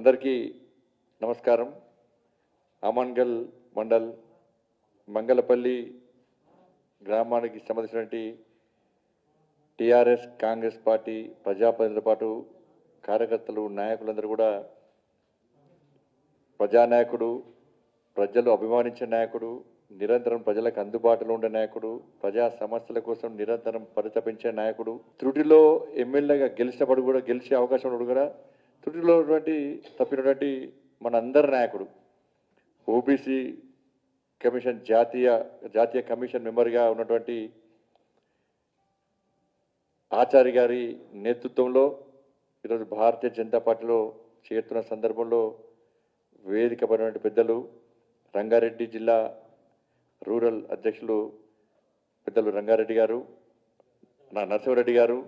అందరికీ నమస్కారం. అమన్గల్ మండల్ మంగళపల్లి గ్రామానికి సంబంధించినటువంటి టీఆర్ఎస్ కాంగ్రెస్ పార్టీ ప్రజాప్రతినిధులతో పాటు కార్యకర్తలు నాయకులందరూ కూడా ప్రజానాయకుడు, ప్రజలు అభిమానించే నాయకుడు, నిరంతరం ప్రజలకు అందుబాటులో ఉండే నాయకుడు, ప్రజా సమస్యల కోసం నిరంతరం పరితపించే నాయకుడు, త్రుటిలో ఎమ్మెల్యేగా గెలిచినప్పుడు కూడా గెలిచే అవకాశం ఉన్నప్పుడు కూడా త్రుటిలో తప్పినటువంటి మనందరి నాయకుడు, ఓబీసీ కమిషన్ జాతీయ కమిషన్ మెంబర్గా ఉన్నటువంటి ఆచార్య గారి నేతృత్వంలో ఈరోజు భారతీయ జనతా పార్టీలో చేరుతున్న సందర్భంలో వేదిక పడినటువంటి పెద్దలు, రంగారెడ్డి జిల్లా రూరల్ అధ్యక్షులు పెద్దలు రంగారెడ్డి గారు, నరసింహారెడ్డి గారు,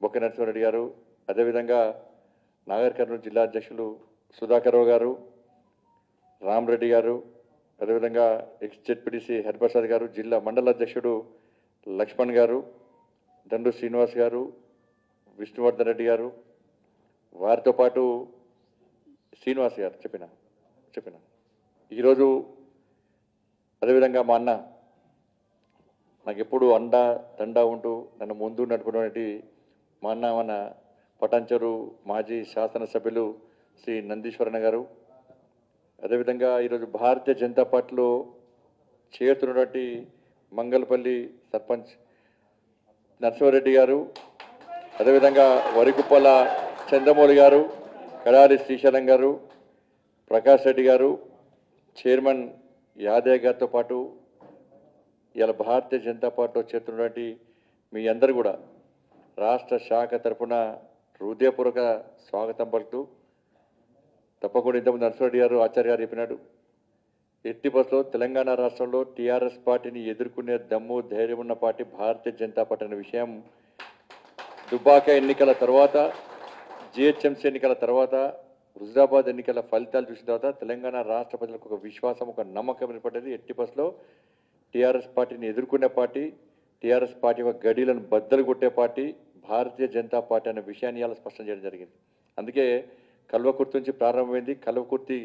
బొక్క నరసింహారెడ్డి గారు, అదేవిధంగా నాగర్ కర్నూలు జిల్లా అధ్యక్షులు సుధాకర్ రావు గారు, రామరెడ్డి గారు, అదేవిధంగా ఎక్స్ జెడ్పీటీసీ హరిప్రసాద్ గారు, జిల్లా మండల అధ్యక్షుడు లక్ష్మణ్ గారు, దండు శ్రీనివాస్ గారు, విష్ణువర్ధన్ రెడ్డి గారు, వారితో పాటు శ్రీనివాస్ గారు చెప్పిన ఈరోజు అదేవిధంగా మా అన్న నాకు ఎప్పుడు అండా దండా ఉంటూ నన్ను ముందు నడుపుకున్నటువంటి మా అన్న మన పటాన్చెరు మాజీ శాసనసభ్యులు శ్రీ నందీశ్వరణ గారు, అదేవిధంగా ఈరోజు భారతీయ జనతా పార్టీలో చేరుతున్నటువంటి మంగళపల్లి సర్పంచ్ నరసింహారెడ్డి గారు, అదేవిధంగా వరికుప్పల చంద్రమౌళి గారు, కడారి శ్రీశైలం గారు, ప్రకాష్ రెడ్డి గారు, చైర్మన్ యాదయ్య గారితో పాటు ఇలా భారతీయ జనతా పార్టీలో చేరుతున్నటువంటి మీ అందరూ కూడా రాష్ట్ర శాఖ తరఫున హృదయపూర్వక స్వాగతం పలుకుతూ, తప్పకుండా ఇంతకుముందు నరసింహారెడ్డి గారు ఆచార్య గారు చెప్పినాడు, ఎట్టి బస్సులో తెలంగాణ రాష్ట్రంలో టీఆర్ఎస్ పార్టీని ఎదుర్కొనే దమ్ము ధైర్యం ఉన్న పార్టీ భారతీయ జనతా పార్టీ అనే విషయం దుబ్బాక ఎన్నికల తర్వాత, జిహెచ్ఎంసీ ఎన్నికల తర్వాత, హుజరాబాద్ ఎన్నికల ఫలితాలు చూసిన తర్వాత తెలంగాణ రాష్ట్ర ప్రజలకు ఒక విశ్వాసం, ఒక నమ్మకం ఏర్పడ్డది. ఎట్టి బస్సులో టీఆర్ఎస్ పార్టీని ఎదుర్కొనే పార్టీ, టీఆర్ఎస్ పార్టీ యొక్క గడీలను బద్దలు కొట్టే పార్టీ భారతీయ జనతా పార్టీ అనే విషయాన్ని ఇలా స్పష్టం చేయడం జరిగింది. అందుకే కల్వకుర్తి నుంచి ప్రారంభమైంది. కల్వకుర్తి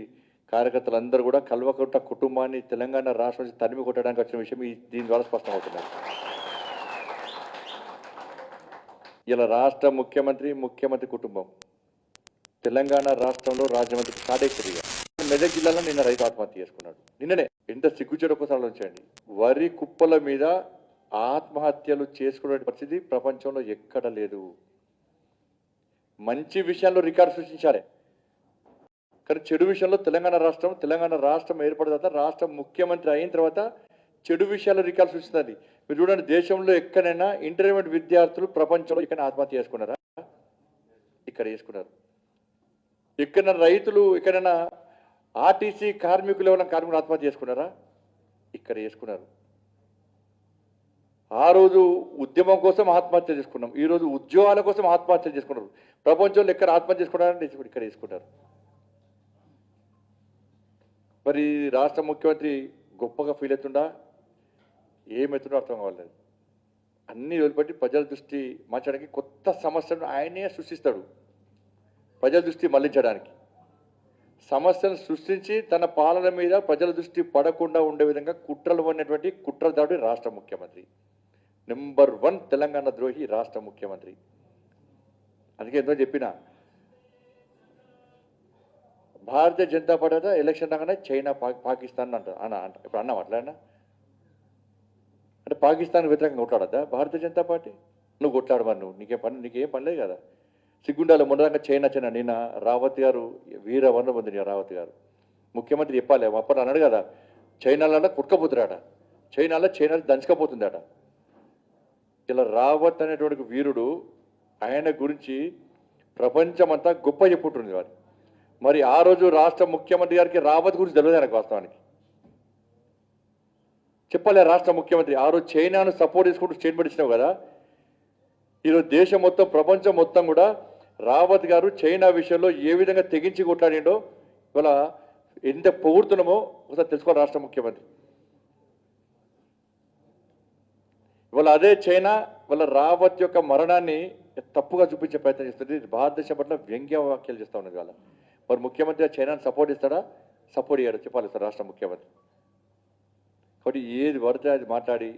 కార్యకర్తలందరూ కూడా కల్వకుర్త కుటుంబాన్ని తెలంగాణ రాష్ట్రం నుంచి తరిమి కొట్టడానికి వచ్చిన విషయం దీని ద్వారా స్పష్టమవుతున్నారు. ఇలా రాష్ట్ర ముఖ్యమంత్రి కుటుంబం తెలంగాణ రాష్ట్రంలో రాజ్యమంత్రి కాడేశ్వరిగా మెదక్ జిల్లాలో నిన్న రైతు ఆత్మహత్య చేసుకున్నాడు. నిన్ననే ఎంత సిగ్గుచెడు కోసం ఆలోచించండి. వరి కుప్పల మీద ఆత్మహత్యలు చేసుకునే పరిస్థితి ప్రపంచంలో ఎక్కడ లేదు. మంచి విషయాల్లో రికార్డు సృష్టించాలి, కానీ చెడు విషయంలో తెలంగాణ రాష్ట్రం ఏర్పడిన తర్వాత రాష్ట్ర ముఖ్యమంత్రి అయిన తర్వాత చెడు విషయాల్లో రికార్డు సృష్టిస్తుంది. మీరు చూడండి, దేశంలో ఎక్కడైనా ఇంటర్మీడియట్ విద్యార్థులు ప్రపంచంలో ఇక్కడ ఆత్మహత్య చేసుకున్నారా? ఇక్కడ చేసుకున్నారు. ఎక్కడైనా రైతులు, ఎక్కడైనా ఆర్టీసీ కార్మికులు ఎవరైనా కార్మికులు ఆత్మహత్య చేసుకున్నారా? ఇక్కడ చేసుకున్నారు. ఆ రోజు ఉద్యమం కోసం ఆత్మహత్య చేసుకున్నాం, ఈ రోజు ఉద్యోగాల కోసం ఆత్మహత్య చేసుకున్నారు. ప్రపంచంలో ఎక్కడ ఆత్మహత్య చేసుకున్నారంటే ఇక్కడ చేసుకుంటారు. మరి రాష్ట్ర ముఖ్యమంత్రి గొప్పగా ఫీల్ అవుతుండా, ఏమవుతుందో అర్థం కావాలి. అన్ని వదిలిపెట్టి ప్రజల దృష్టి మార్చడానికి కొత్త సమస్యలను ఆయనే సృష్టిస్తాడు. ప్రజల దృష్టి మళ్లించడానికి సమస్యలను సృష్టించి తన పాలన మీద ప్రజల దృష్టి పడకుండా ఉండే విధంగా కుట్రలు ఉన్నటువంటి కుట్రదారుడు రాష్ట్ర ముఖ్యమంత్రి. నెంబర్ 1 తెలంగాణ ద్రోహి రాష్ట్ర ముఖ్యమంత్రి. అందుకే ఎంతో చెప్పిన భారతీయ జనతా పార్టీ ఎలక్షన్ రాగానే చైనా పాకిస్తాన్ అంట ఇప్పుడు అన్నాం అట్లా అంటే పాకిస్తాన్ వ్యతిరేకంగా కొట్లాడద్దా భారతీయ జనతా పార్టీ? నువ్వు కొట్లాడమని నీకేం పని లేదు కదా. సిగ్గుండాలి. మొన్నదాకా చైనా నిన్న రావత్ గారు వీర వనరు పొందిన రావత్ గారు ముఖ్యమంత్రి చెప్పాలి, అప్పుడు అన్నాడు కదా, చైనాలో కుట్టుకపోతున్నాడ, చైనాలో దంచుకపోతుందట. ఇలా రావత్ అనేటువంటి వీరుడు, ఆయన గురించి ప్రపంచమంతా గొప్ప చెప్పుంటుంది వారు. మరి ఆ రోజు రాష్ట్ర ముఖ్యమంత్రి గారికి రావత్ గురించి తెలియదు ఆయనకు. వాస్తవానికి చెప్పలే రాష్ట్ర ముఖ్యమంత్రి, ఆ రోజు చైనాను సపోర్ట్ చేసుకుంటూ స్టేట్మెంట్ ఇచ్చినావు కదా. ఈరోజు దేశం మొత్తం, ప్రపంచం మొత్తం కూడా రావత్ గారు చైనా విషయంలో ఏ విధంగా తెగించి కొట్లాడిండో ఇవాళ ఎంత పొగుడుతున్నామో ఒకసారి తెలుసుకోవాలి రాష్ట్ర ముఖ్యమంత్రి. ఇవాళ అదే చైనా వాళ్ళ రావత్ యొక్క మరణాన్ని తప్పుగా చూపించే ప్రయత్నం చేస్తుంది. భారతదేశం పట్ల వ్యంగ్య వ్యాఖ్యలు చేస్తూ ఉన్నది. వాళ్ళ మరి ముఖ్యమంత్రి చైనాను సపోర్ట్ ఇస్తాడా? సపోర్ట్ ఇయ్యాడు చెప్పాలి సార్ రాష్ట్ర ముఖ్యమంత్రి. కాబట్టి ఏది పడితే అది మాట్లాడి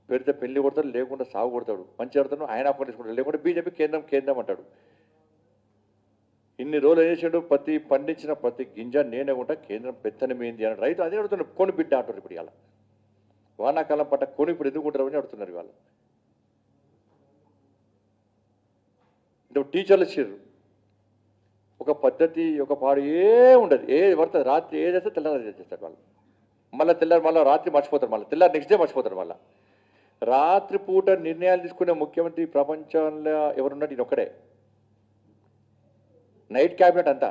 పెడితే పెళ్లి కొడతాడు, లేకుండా సాగు కొడతాడు. మంచి ఆడతాడు, ఆయన అకౌంట్ తీసుకుంటాడు, లేకుంటే బీజేపీ కేంద్రం అంటాడు. ఇన్ని రోజులు ఏం చేసాడు? పండించిన ప్రతి గింజ నేనే ఉంటా, కేంద్రం పెత్తనమేంది అని రైతు అదే అడుగుతున్నాడు. కొని బిడ్డ అంటారు ఇప్పుడు. ఇలా వానాకాలం పట్ట కొని ఇప్పుడు ఎందుకుంటారు అని అడుగుతున్నారు ఇవాళ. ఇంత టీచర్లు ఇచ్చారు ఒక పద్ధతి, ఒక పాడు ఉండదు. ఏది పడుతుంది రాత్రి ఏదేస్తే తెల్లారి చేస్తారు వాళ్ళు. మళ్ళీ తెల్లారి మళ్ళీ రాత్రి మర్చిపోతారు, మళ్ళీ తెల్లారి నెక్స్ట్ డే మర్చిపోతారు. మళ్ళీ రాత్రి పూట నిర్ణయాలు తీసుకునే ముఖ్యమంత్రి ప్రపంచంలో ఎవరున్నట్టు ఈయన ఒక్కడే. నైట్ క్యాబినెట్ అంతా.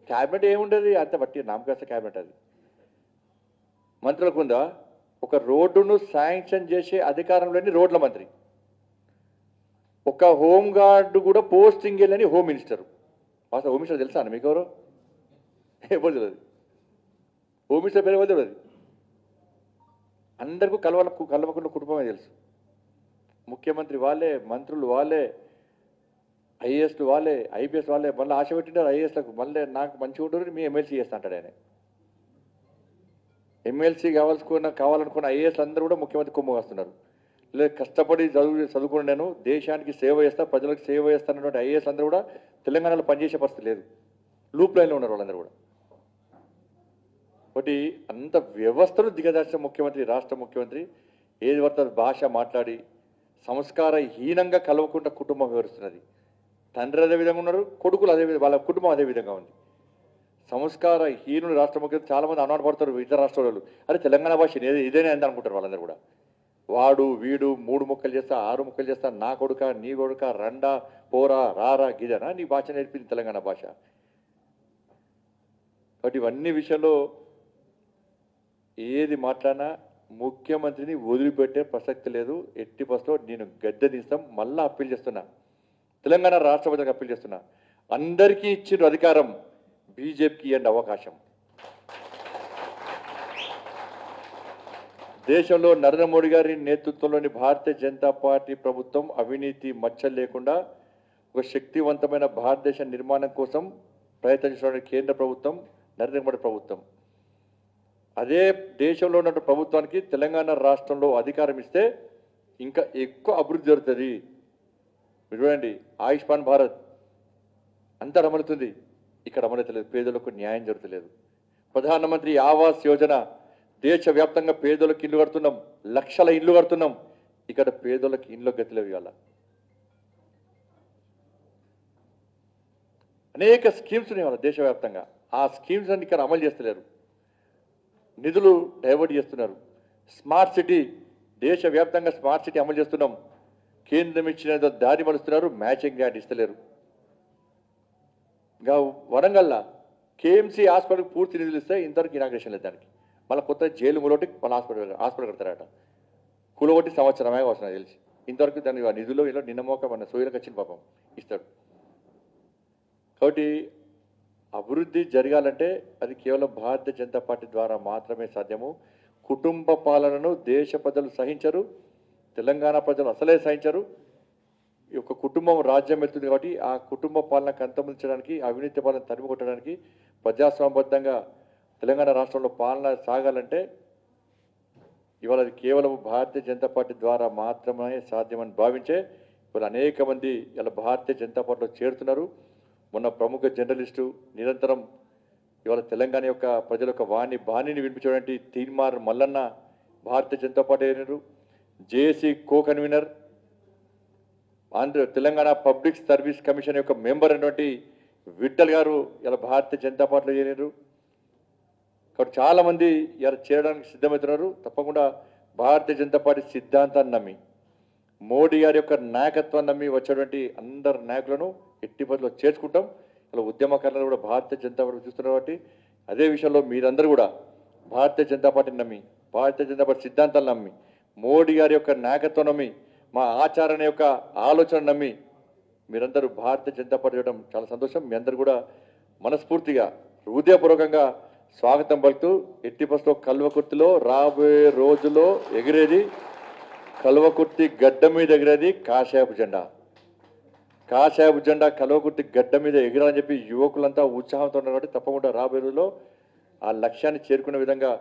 క్యాబినెట్ ఏముండదు, అంత బట్టి నామకాస్త క్యాబినెట్. అది మంత్రులకు ఉందా? ఒక రోడ్డును శాంక్షన్ చేసే అధికారం లేని రోడ్ల మంత్రి, ఒక హోంగార్డు కూడా పోస్టింగ్ వెళ్ళని హోమ్ మినిస్టర్. అసలు హోమ్ మినిస్టర్ తెలుసా మీకు? ఎవరు ఎవరు తెలియదు. హోమ్ మినిస్టర్ పేరు ఎవరు తెలియదు. అందరికీ కలవకుండా కుటుంబమే తెలుసు. ముఖ్యమంత్రి వాళ్ళే, మంత్రులు వాళ్ళే, ఐఏఎస్లు వాళ్ళే, ఐపీఎస్ వాళ్ళే. మళ్ళీ ఆశ పెట్టినారు ఐఏఎస్లకు, మళ్ళీ నాకు మంచిగా ఉంటుంది మీ ఎమ్మెల్సీ చేస్తా అంటాడు ఆయన. ఎమ్మెల్సీ కావాలనుకున్న ఐఏఎస్ అందరూ కూడా ముఖ్యమంత్రి కొమ్ము వస్తున్నారు. లేదు కష్టపడి చదువుకుని నేను దేశానికి సేవ చేస్తా, ప్రజలకు సేవ చేస్తానటువంటి ఐఏఎస్ అందరూ కూడా తెలంగాణలో పనిచేసే పరిస్థితి లేదు. లూప్ లైన్లో ఉన్నారు వాళ్ళందరూ కూడా. ఒకటి అంత వ్యవస్థను దిగజార్చిన ముఖ్యమంత్రి, రాష్ట్ర ముఖ్యమంత్రి ఏది పడుతుంది భాష మాట్లాడి సంస్కారహీనంగా కలవకుండా కుటుంబం వివరిస్తున్నది. తండ్రి అదే విధంగా ఉన్నారు, కొడుకులు అదే విధంగా, వాళ్ళ కుటుంబం అదే విధంగా ఉంది. సంస్కారహీనుడు రాష్ట్ర ముఖ్యమంత్రి. చాలామంది అనుమాన పడతారు ఇతర రాష్ట్రాలు, అరే తెలంగాణ భాష ఇదేనే అంది అనుకుంటారు వాళ్ళందరూ కూడా. వాడు వీడు 3 ముక్కలు చేస్తా, 6 ముక్కలు చేస్తా, నా కొడుక నీ కొడుక, రండా పోరా రారా గిదనా నీ భాష నేర్పింది తెలంగాణ భాష. కాబట్టి ఇవన్నీ విషయంలో ఏది మాట్లాడినా ముఖ్యమంత్రిని వదిలిపెట్టే ప్రసక్తి లేదు. ఎట్టి బస్సులో నేను గద్దె తీస్తాం. మళ్ళా అప్పీల్ చేస్తున్నా, తెలంగాణ రాష్ట్ర ప్రజలకు అప్పీల్ చేస్తున్నా, అందరికీ ఇచ్చిన అధికారం బీజేపీకి ఇవ్వండి అవకాశం. దేశంలో నరేంద్ర మోడీ గారి నేతృత్వంలోని భారతీయ జనతా పార్టీ ప్రభుత్వం అవినీతి మచ్చలు లేకుండా ఒక శక్తివంతమైన భారతదేశ నిర్మాణం కోసం ప్రయత్నించిన కేంద్ర ప్రభుత్వం నరేంద్ర మోడీ ప్రభుత్వం. అదే దేశంలో ఉన్న ప్రభుత్వానికి తెలంగాణ రాష్ట్రంలో అధికారం ఇస్తే ఇంకా ఎక్కువ అభివృద్ధి జరుగుతుంది. మీరు చూడండి, ఆయుష్మాన్ భారత్ అంతా అమలుతుంది, ఇక్కడ అమలవుతలేదు. పేదలకు న్యాయం జరుగుతలేదు. ప్రధానమంత్రి ఆవాస్ యోజన దేశవ్యాప్తంగా పేదలకు ఇల్లు కడుతున్నాం, లక్షల ఇల్లు కడుతున్నాం. ఇక్కడ పేదలకు ఇల్లు గతిలేవు. ఇవాళ అనేక స్కీమ్స్ ఉన్నాయి వాళ్ళ దేశవ్యాప్తంగా. ఆ స్కీమ్స్ అన్ని ఇక్కడ అమలు చేస్తలేరు, నిధులు డైవర్ట్ చేస్తున్నారు. స్మార్ట్ సిటీ దేశవ్యాప్తంగా స్మార్ట్ సిటీ అమలు చేస్తున్నాం, కేంద్రం ఇచ్చిన దారి మలుస్తున్నారు, మ్యాచింగ్ గ్రాంట్ ఇస్తలేరు. ఇంకా వరంగల్లా కేఎంసీ హాస్పిటల్కి పూర్తి నిధులు ఇస్తే ఇంతవరకు ఇనాగ్రేషన్ లేదు దానికి. మళ్ళీ కొత్త జైలు మూలొకటి మళ్ళీ హాస్పిటల్ కడతారట. కూలగొట్టి సంవత్సరమే వస్తున్నా తెలిసి. ఇంతవరకు దాని నిధులు ఇలా నిన్నమోక మన సోయలకు వచ్చిన పాపం ఇస్తాడు. కాబట్టి అభివృద్ధి జరగాలంటే అది కేవలం భారతీయ జనతా పార్టీ ద్వారా మాత్రమే సాధ్యము. కుటుంబ పాలనను దేశ ప్రజలు సహించరు, తెలంగాణ ప్రజలు అసలే సహించరు. ఈ యొక్క కుటుంబం రాజ్యం వెళ్తుంది కాబట్టి ఆ కుటుంబ పాలనకు అంతమొందించడానికి, అవినీతి పాలన తరిమి కొట్టడానికి, ప్రజాస్వామ్యబద్ధంగా తెలంగాణ రాష్ట్రంలో పాలన సాగాలంటే ఇవాళ అది కేవలం భారతీయ జనతా పార్టీ ద్వారా మాత్రమే సాధ్యమని భావించే ఇవాళ అనేక మంది ఇలా భారతీయ జనతా పార్టీలో చేరుతున్నారు. మొన్న ప్రముఖ జర్నలిస్టు నిరంతరం ఇవాళ తెలంగాణ యొక్క ప్రజల యొక్క బాణిని వినిపించడానికి తీన్మార్ మల్లన్న భారతీయ జనతా పార్టీ అయినారు. JAC co convener, Telangana public service commission యొక్క మెంబర్ అయినటువంటి విఠల్ గారు ఇలా భారతీయ జనతా పార్టీలో చేరారు. కాబట్టి చాలామంది ఇలా చేరడానికి సిద్ధమవుతున్నారు. తప్పకుండా భారతీయ జనతా పార్టీ సిద్ధాంతాన్ని నమ్మి, మోడీ గారి యొక్క నాయకత్వాన్ని నమ్మి వచ్చేటువంటి అందరు నాయకులను ఎట్టి పరిస్థితుల్లో చేర్చుకుంటాం. ఇలా ఉద్యమకారులను కూడా భారతీయ జనతా పార్టీ చూస్తున్నారు. కాబట్టి అదే విషయంలో మీరందరూ కూడా భారతీయ జనతా పార్టీని నమ్మి, భారతీయ జనతా పార్టీ సిద్ధాంతాలు నమ్మి, మోడీ గారి యొక్క నాయకత్వం నమ్మి, మా ఆచారణ యొక్క ఆలోచన నమ్మి మీరందరూ భారతీయ జనతా పార్టీ చేయడం చాలా సంతోషం. మీ అందరూ కూడా మనస్ఫూర్తిగా హృదయపూర్వకంగా స్వాగతం పలుకుతూ ఎట్టి పరిస్థితుల్లో కల్వకుర్తిలో రాబోయే రోజుల్లో ఎగిరేది, కల్వకుర్తి గడ్డ మీద ఎగిరేది కాషాయపు జెండా. కాషాయపు జెండా కలవకుర్తి గడ్డ మీద ఎగిరాలని చెప్పి యువకులంతా ఉత్సాహంతో ఉన్నారు కాబట్టి తప్పకుండా రాబోయే రోజుల్లో ఆ లక్ష్యాన్ని చేరుకునే విధంగా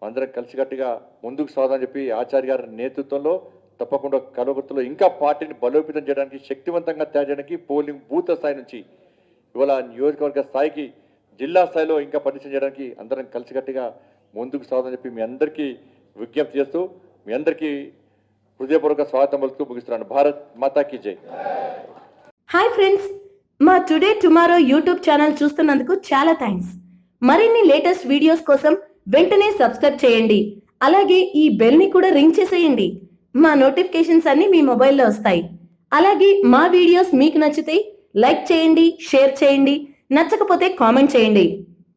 అందరం కలిసికట్టుగా ముందుకు సాగాలని చెప్పి ఆచార్య గారి నేతృత్వంలో తప్పకుండా కలవకుర్తిలో ఇంకా పార్టీని బలోపేతం చేయడానికి శక్తివంతంగా తయారు చేయడానికి పోలింగ్ బూత్ స్థాయి నుంచి ఇవాళ నియోజకవర్గ స్థాయికి జిల్లా స్థాయిలో ఇంకా పనిచేయడం చేయడానికి అందరం కలిసికట్టుగా ముందుకు సాగాలని చెప్పి మీ అందరికీ విజ్ఞప్తి చేస్తూ మీ అందరికీ హృదయపూర్వక స్వాగతం పలుకుతూ ముగిస్తున్నాను. భారత్ మాతాకి జై. హాయ్ ఫ్రెండ్స్, మా టుడే టుమారో యూట్యూబ్ ఛానల్ చూస్తున్నందుకు చాలా థ్యాంక్స్. మరిన్ని లేటెస్ట్ వీడియోస్ కోసం వెంటనే సబ్స్క్రైబ్ చేయండి. అలాగే ఈ బెల్ ని కూడా రింగ్ చేసేయండి. మా నోటిఫికేషన్స్ అన్ని మీ మొబైల్లో వస్తాయి. అలాగే మా వీడియోస్ మీకు నచ్చితే లైక్ చేయండి, షేర్ చేయండి, నచ్చకపోతే కామెంట్ చేయండి.